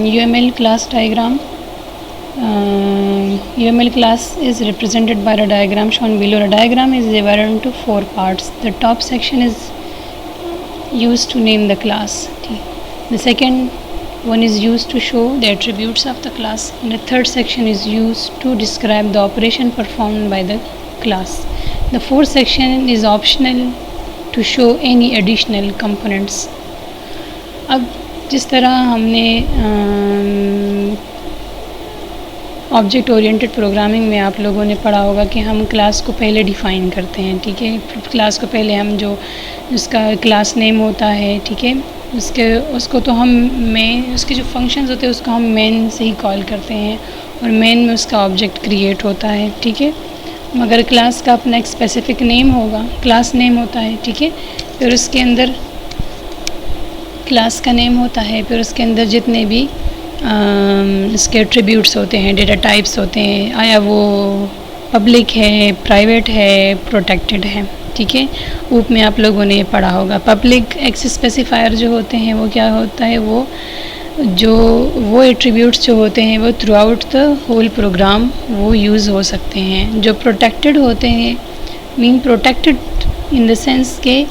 UML class diagram. UML class is represented by a diagram shown below. The diagram is divided into 4 parts. The top section is used to name the class. The second one is used to show the attributes of the class, and the third section is used to describe the operation performed by the class. The fourth section is optional to show any additional components. अब जिस तरह हमने object oriented programming में आप लोगों ने पढ़ा होगा कि हम क्लास को पहले डिफ़ाइन करते हैं, ठीक है। क्लास को पहले हम जो उसका क्लास नेम होता है, ठीक है, उसको तो हम उसके जो फंक्शंस होते हैं उसको हम मेन से ही कॉल करते हैं, और मेन में उसका ऑब्जेक्ट क्रिएट होता है, ठीक है। मगर क्लास का अपना एक स्पेसिफिक नेम होगा, क्लास नेम होता है, ठीक है। फिर उसके अंदर क्लास का नेम होता है, फिर उसके अंदर जितने भी इसके एट्रीब्यूट्स होते हैं, डेटा टाइप्स होते हैं, आया वो पब्लिक है, प्राइवेट है, प्रोटेक्टेड है, ठीक है। ऊप में आप लोगों ने पढ़ा होगा। पब्लिक एक्सेस स्पेसिफायर जो होते हैं वो क्या होता है, वो एट्रीब्यूट्स जो होते हैं वो throughout the whole program वो यूज़ हो सकते हैं। जो प्रोटेक्टेड होते हैं mean protected in the sense के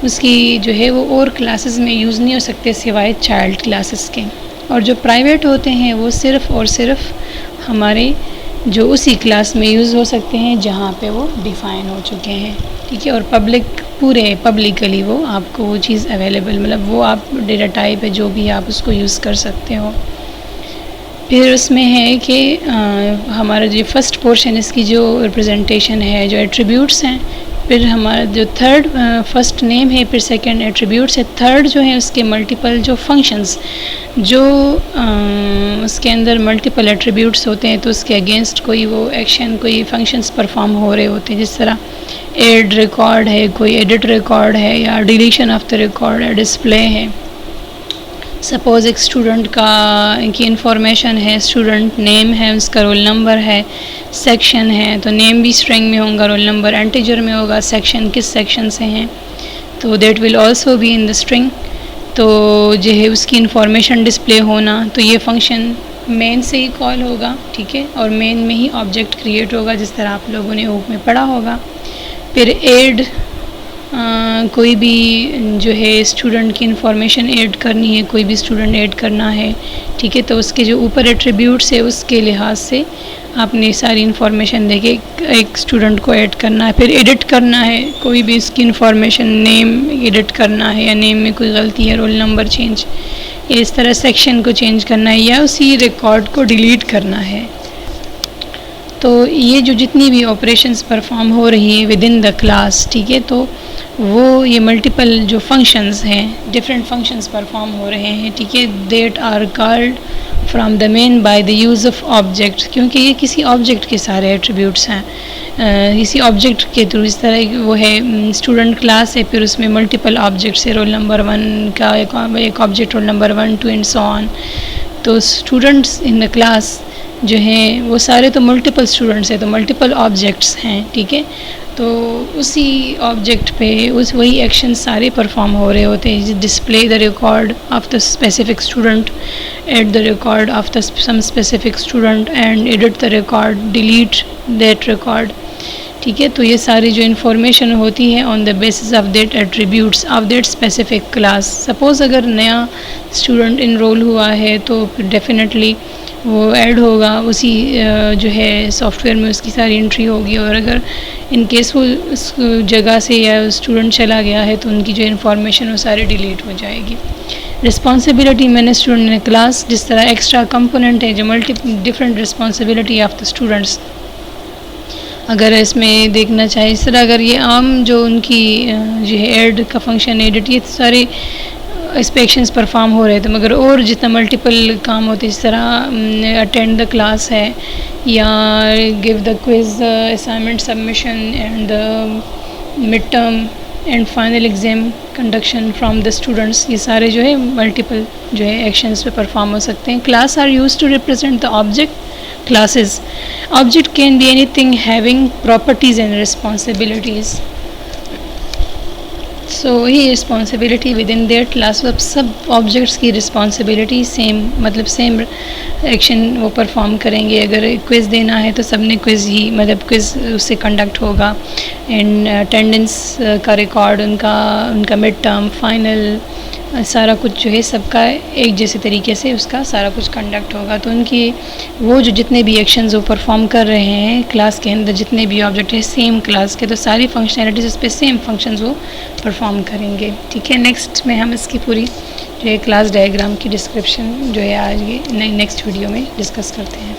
उसकी जो है वो और क्लासेस में यूज़ नहीं हो सकते सिवाय चाइल्ड क्लासेस के। और जो प्राइवेट होते हैं वो सिर्फ़ और सिर्फ हमारे जो उसी क्लास में यूज़ हो सकते हैं जहाँ पे वो डिफ़ाइन हो चुके हैं, ठीक है। और पब्लिक पूरे पब्लिकली वो आपको वो चीज़ अवेलेबल, मतलब वो आप डेटा टाइप है जो भी आप उसको यूज़ कर सकते हो। फिर उसमें है कि हमारा जो फर्स्ट पोर्शन इसकी जो रिप्रेजेंटेशन है, जो एट्रीब्यूट्स हैं, फिर हमारा जो थर्ड फर्स्ट नेम है, फिर सेकंड एट्रीब्यूट्स है, थर्ड जो है उसके मल्टीपल जो फंक्शंस जो उसके अंदर मल्टीपल एट्रीब्यूट्स होते हैं तो उसके अगेंस्ट कोई वो एक्शन कोई फंक्शंस परफॉर्म हो रहे होते हैं। जिस तरह एड रिकॉर्ड है, कोई एडिट रिकॉर्ड है, या डिलीशन ऑफ द रिकॉर्ड है, डिस्प्ले है। सपोज़ एक स्टूडेंट की इंफॉर्मेशन है, स्टूडेंट नेम है, उसका रोल नंबर है, सेक्शन है, तो नेम भी स्ट्रिंग में होगा, रोल नंबर इंटीजर में होगा, सेक्शन किस सेक्शन से हैं तो that will also be in the string. तो जो है उसकी इंफॉर्मेशन डिस्प्ले होना, तो ये फंक्शन मेन से ही कॉल होगा, ठीक है, और मेन में ही ऑब्जेक्ट क्रिएट होगा जिस तरह आप लोगों ने ऊप में पढ़ा होगा। फिर ऐड कोई भी जो है स्टूडेंट की इंफॉर्मेशन ऐड करनी है, कोई भी स्टूडेंट ऐड करना है, ठीक है, तो उसके जो ऊपर एट्रीब्यूट्स है उसके लिहाज से आपने सारी इंफॉर्मेशन देके एक स्टूडेंट को ऐड करना है। फिर एडिट करना है, कोई भी इसकी इंफॉर्मेशन नेम एडिट करना है, या नेम में कोई गलती है, रोल नंबर चेंज, या इस तरह सेक्शन को चेंज करना है, या उसी रिकॉर्ड को डिलीट करना है। तो ये जो जितनी भी ऑपरेशंस परफॉर्म हो रही है विद इन द क्लास, ठीक है, तो वो ये मल्टीपल जो फंक्शंस हैं, डिफरेंट फंक्शंस परफॉर्म हो रहे हैं, ठीक है, that are called from the main by the use of object, क्योंकि ये किसी ऑब्जेक्ट के सारे एट्रीब्यूट्स हैं, किसी ऑब्जेक्ट के थ्रू। इस तरह वो है स्टूडेंट क्लास है, फिर उसमें मल्टीपल ऑब्जेक्ट्स है, रोल नंबर 1 का एक object, roll number 1 2 and so on. तो स्टूडेंट्स इन द क्लास जो हैं वो सारे तो मल्टीपल स्टूडेंट्स हैं, तो मल्टीपल ऑब्जेक्ट्स हैं, ठीक है। तो उसी ऑब्जेक्ट पे वही एक्शन सारे परफॉर्म हो रहे होते हैं। Display the record of the specific student, add the record of the some specific student, and edit the record, delete that record, ठीक है। तो ये सारी जो इन्फॉर्मेशन होती है on the basis of that attributes of that specific class. Suppose अगर नया स्टूडेंट इनरोल हुआ है तो डेफिनेटली वो ऐड होगा, उसी जो है सॉफ्टवेयर में उसकी सारी एंट्री होगी। और अगर इन केस वो उस जगह से या स्टूडेंट चला गया है तो उनकी जो इन्फॉर्मेशन वो सारी डिलीट हो जाएगी। रिस्पॉन्सिबिलिटी मैंने स्टूडेंट इन क्लास, जिस तरह एक्स्ट्रा कंपोनेंट है जो different responsibility of the students, अगर इसमें देखना चाहे इस तरह, अगर ये आम जो उनकी जो है ऐड का फंक्शन, एडिट, ये सारे इंस्पेक्शंस परफॉर्म हो रहे थे, मगर और जितना मल्टीपल काम होते इस तरह अटेंड द क्लास है, या give the quiz, assignment submission, and the mid term and final exam conduction from the students, ये सारे जो है मल्टीपल जो है एक्शंस पे परफॉर्म हो सकते हैं। Class are used to represent the object classes. Object can be anything having properties and responsibilities. So वही responsibility within their class, सब ऑब्जेक्ट्स की रिस्पॉन्सिबिलिटी सेम, मतलब सेम एक्शन वो परफॉर्म करेंगे। अगर क्विज़ देना है तो सब ने क्विज़ ही, मतलब क्विज़ उससे कंडक्ट होगा। एंड अटेंडेंस का रिकॉर्ड, उनका मिड टर्म, फाइनल, सारा कुछ जो है सबका एक जैसे तरीके से उसका सारा कुछ कंडक्ट होगा। तो उनकी वो जो जितने भी एक्शंस वो परफॉर्म कर रहे हैं क्लास के अंदर, जितने भी ऑब्जेक्ट है सेम क्लास के, तो सारी फंक्शनैलिटीज उस पर सेम फंक्शंस वो परफॉर्म करेंगे। ठीक है, नेक्स्ट में हम इसकी पूरी जो है क्लास डायग्राम की डिस्क्रिप्शन जो है आज ये नेक्स्ट वीडियो में डिस्कस करते हैं।